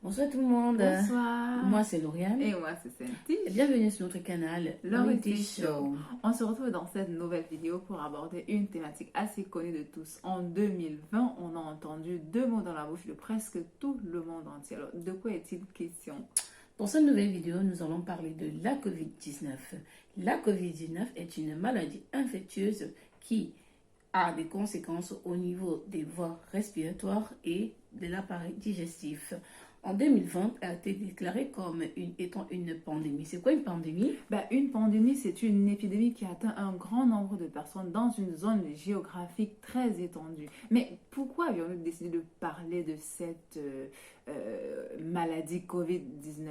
Bonsoir tout le monde. Bonsoir. Moi c'est Lauriane. Et moi c'est Cynthia. Bienvenue sur notre canal Lority Show. On se retrouve dans cette nouvelle vidéo pour aborder une thématique assez connue de tous. En 2020, on a entendu deux mots dans la bouche de presque tout le monde entier. Alors, de quoi est-il question? Pour cette nouvelle vidéo, nous allons parler de la COVID-19. La COVID-19 est une maladie infectieuse qui a des conséquences au niveau des voies respiratoires et de l'appareil digestif. En 2020, elle a été déclarée comme étant une pandémie. C'est quoi une pandémie? Une pandémie, c'est une épidémie qui atteint un grand nombre de personnes dans une zone géographique très étendue. Mais pourquoi avions-nous décidé de parler de cette maladie COVID-19?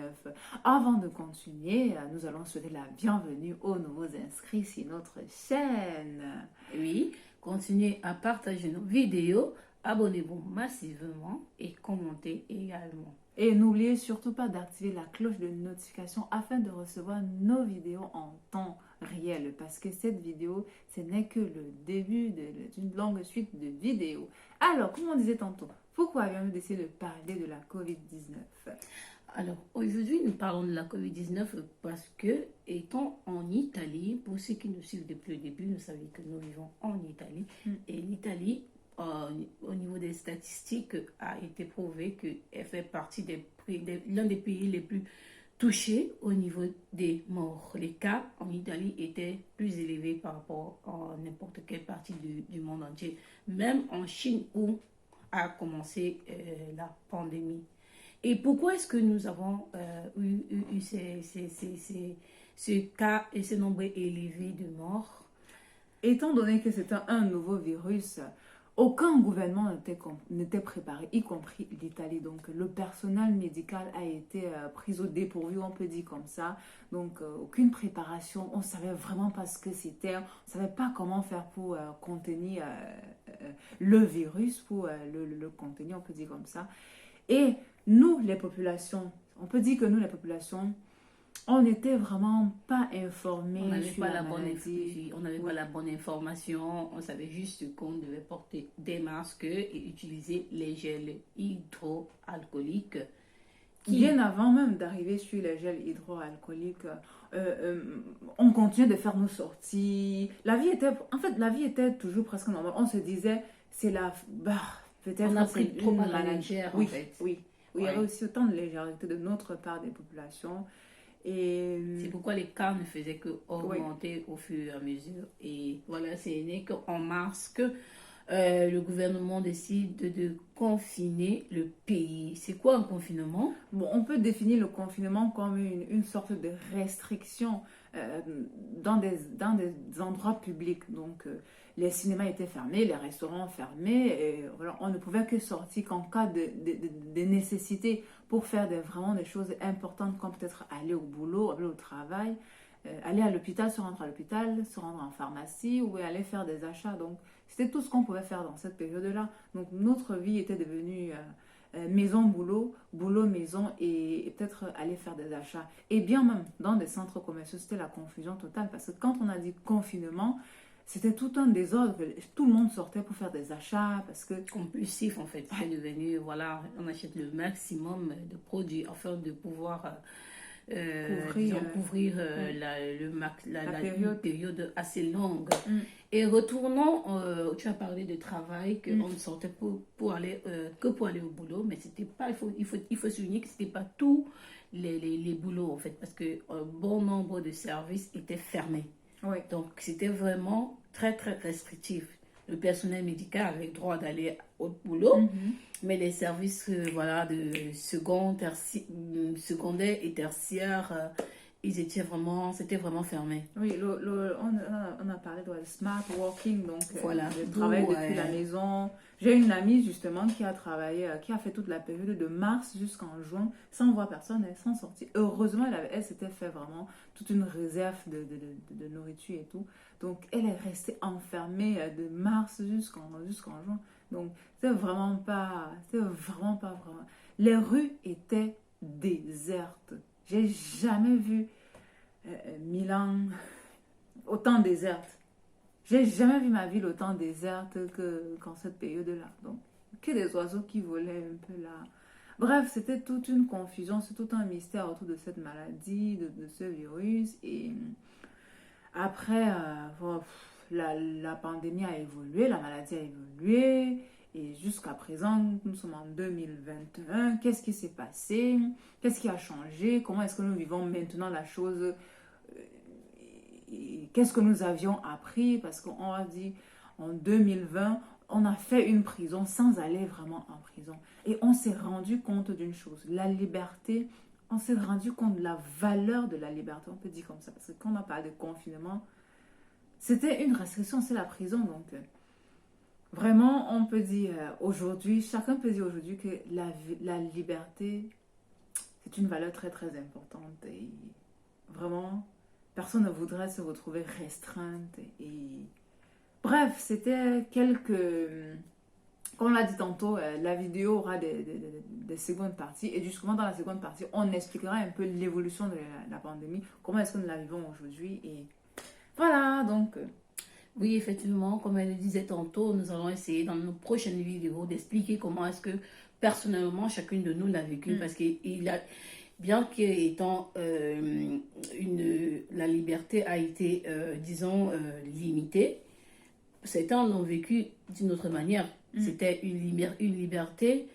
Avant de continuer, nous allons souhaiter la bienvenue aux nouveaux inscrits sur notre chaîne. Oui, continuez à partager nos vidéos. Abonnez-vous massivement et commentez également. Et n'oubliez surtout pas d'activer la cloche de notification afin de recevoir nos vidéos en temps réel. Parce que cette vidéo, ce n'est que le début d'une longue suite de vidéos. Alors, comme on disait tantôt, pourquoi avions-nous décidé de parler de la COVID-19? Alors, aujourd'hui, nous parlons de la COVID-19 parce que, étant en Italie, pour ceux qui nous suivent depuis le début, vous savez que nous vivons en Italie. Et l'Italie, au niveau des statistiques, a été prouvé qu'elle fait partie l'un des pays les plus touchés au niveau des morts. Les cas en Italie étaient plus élevés par rapport à n'importe quelle partie du monde entier, même en Chine où a commencé la pandémie. Et pourquoi est-ce que nous avons eu ce cas et ce nombre élevé de morts? Étant donné que c'est un nouveau virus, aucun gouvernement n'était préparé, y compris l'Italie. Donc, le personnel médical a été pris au dépourvu, on peut dire comme ça. Donc, aucune préparation. On ne savait vraiment pas ce que c'était. On ne savait pas comment faire pour contenir le virus, pour le contenir, on peut dire comme ça. Et nous, les populations, on peut dire que nous, les populations, on n'était vraiment pas informés. On n'avait sur pas la la bonne maladie. on n'avait pas la bonne information. On savait juste qu'on devait porter des masques et utiliser les gels hydroalcooliques. Bien avant même d'arriver sur les gels hydroalcooliques, on continuait de faire nos sorties. La vie était toujours presque normale. On se disait, c'est peut-être On a c'est pris trop une à la maladie. légère, Oui, en fait. oui. Il y avait aussi autant de légèreté de notre part des populations. Et C'est pourquoi les cas ne faisaient que augmenter au fur et à mesure. Et voilà, c'est né qu'en mars que le gouvernement décide de confiner le pays. C'est quoi un confinement? bon, on peut définir le confinement comme une sorte de restriction dans des endroits publics. Donc, les cinémas étaient fermés, les restaurants fermés. Et voilà, on ne pouvait que sortir qu'en cas de nécessité pour faire vraiment des choses importantes, comme peut-être aller au boulot, aller au travail, aller à l'hôpital, se rendre à l'hôpital, se rendre en pharmacie ou aller faire des achats. Donc, c'était tout ce qu'on pouvait faire dans cette période-là. Donc, notre vie était devenue maison, boulot, boulot, maison et peut-être aller faire des achats. Et bien même, dans des centres commerciaux, c'était la confusion totale parce que quand on a dit confinement, c'était tout un désordre. Tout le monde sortait pour faire des achats parce que... Compulsif, en fait. C'est devenu, voilà, on achète le maximum de produits afin de pouvoir couvrir une période assez longue. Et retournons, tu as parlé de travail, qu'on ne sortait pour aller, que pour aller au boulot, mais c'était pas, il faut souligner que ce n'était pas tous les boulots, en fait, parce qu'un bon nombre de services étaient fermés. Oui. Donc, c'était vraiment très, très restrictif. Le personnel médical avait le droit d'aller au boulot, mais les services voilà, de secondaire et tertiaire, c'était vraiment fermé. Oui, on a parlé de smart working, donc voilà. le travail depuis la maison. J'ai une amie justement qui a travaillé, qui a fait toute la période de mars jusqu'en juin sans voir personne, sans sortir. Heureusement, elle s'était fait vraiment toute une réserve de nourriture et tout. Donc, elle est restée enfermée de mars jusqu'en juin. Donc, c'est vraiment pas vraiment. Les rues étaient désertes. J'ai jamais vu Milan autant déserte. J'ai jamais vu ma ville autant déserte qu'en cette période-là. Donc, que des oiseaux qui volaient un peu là. Bref, c'était toute une confusion, c'est tout un mystère autour de cette maladie, de ce virus. Et après, bon, la pandémie a évolué, la maladie a évolué. Et jusqu'à présent, nous sommes en 2021. Qu'est-ce qui s'est passé? Qu'est-ce qui a changé? Comment est-ce que nous vivons maintenant la chose? Qu'est-ce que nous avions appris? Parce qu'on a dit en 2020, on a fait une prison sans aller vraiment en prison. Et on s'est rendu compte d'une chose, la liberté, on s'est rendu compte de la valeur de la liberté, on peut dire comme ça. Parce que quand on parle de confinement, c'était une restriction, c'est la prison. Donc, vraiment, on peut dire aujourd'hui, chacun peut dire aujourd'hui que la liberté, c'est une valeur très très importante. Et vraiment, personne ne voudrait se retrouver restreinte. Et bref, c'était quelques... Comme on l'a dit tantôt, la vidéo aura des secondes parties. Et justement, dans la seconde partie, on expliquera un peu l'évolution de la pandémie. Comment est-ce que nous la vivons aujourd'hui. Et voilà, donc... Oui, effectivement, comme elle le disait tantôt, nous allons essayer dans nos prochaines vidéos d'expliquer comment est-ce que personnellement chacune de nous l'a vécu. Parce qu'il a, bien qu'étant la liberté a été, disons, limitée, certains l'ont vécu d'une autre manière. C'était une liberté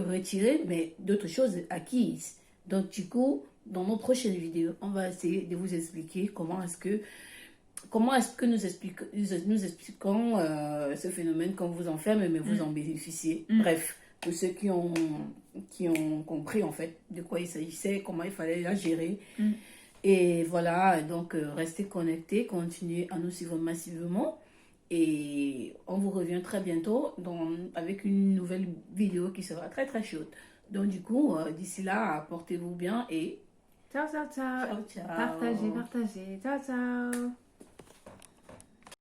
retirée, mais d'autres choses acquises. Donc, du coup, dans nos prochaines vidéos, on va essayer de vous expliquer comment est-ce que nous expliquons ce phénomène quand vous enferme, mais vous en bénéficiez. Bref, pour ceux qui ont compris en fait de quoi il s'agissait, comment il fallait la gérer. Et voilà, donc restez connectés, continuez à nous suivre massivement. Et on vous revient très bientôt avec une nouvelle vidéo qui sera très très chaude. Donc du coup, d'ici là, portez-vous bien et ciao, ciao, ciao. ciao, ciao. Partagez, partagez. Ciao, ciao.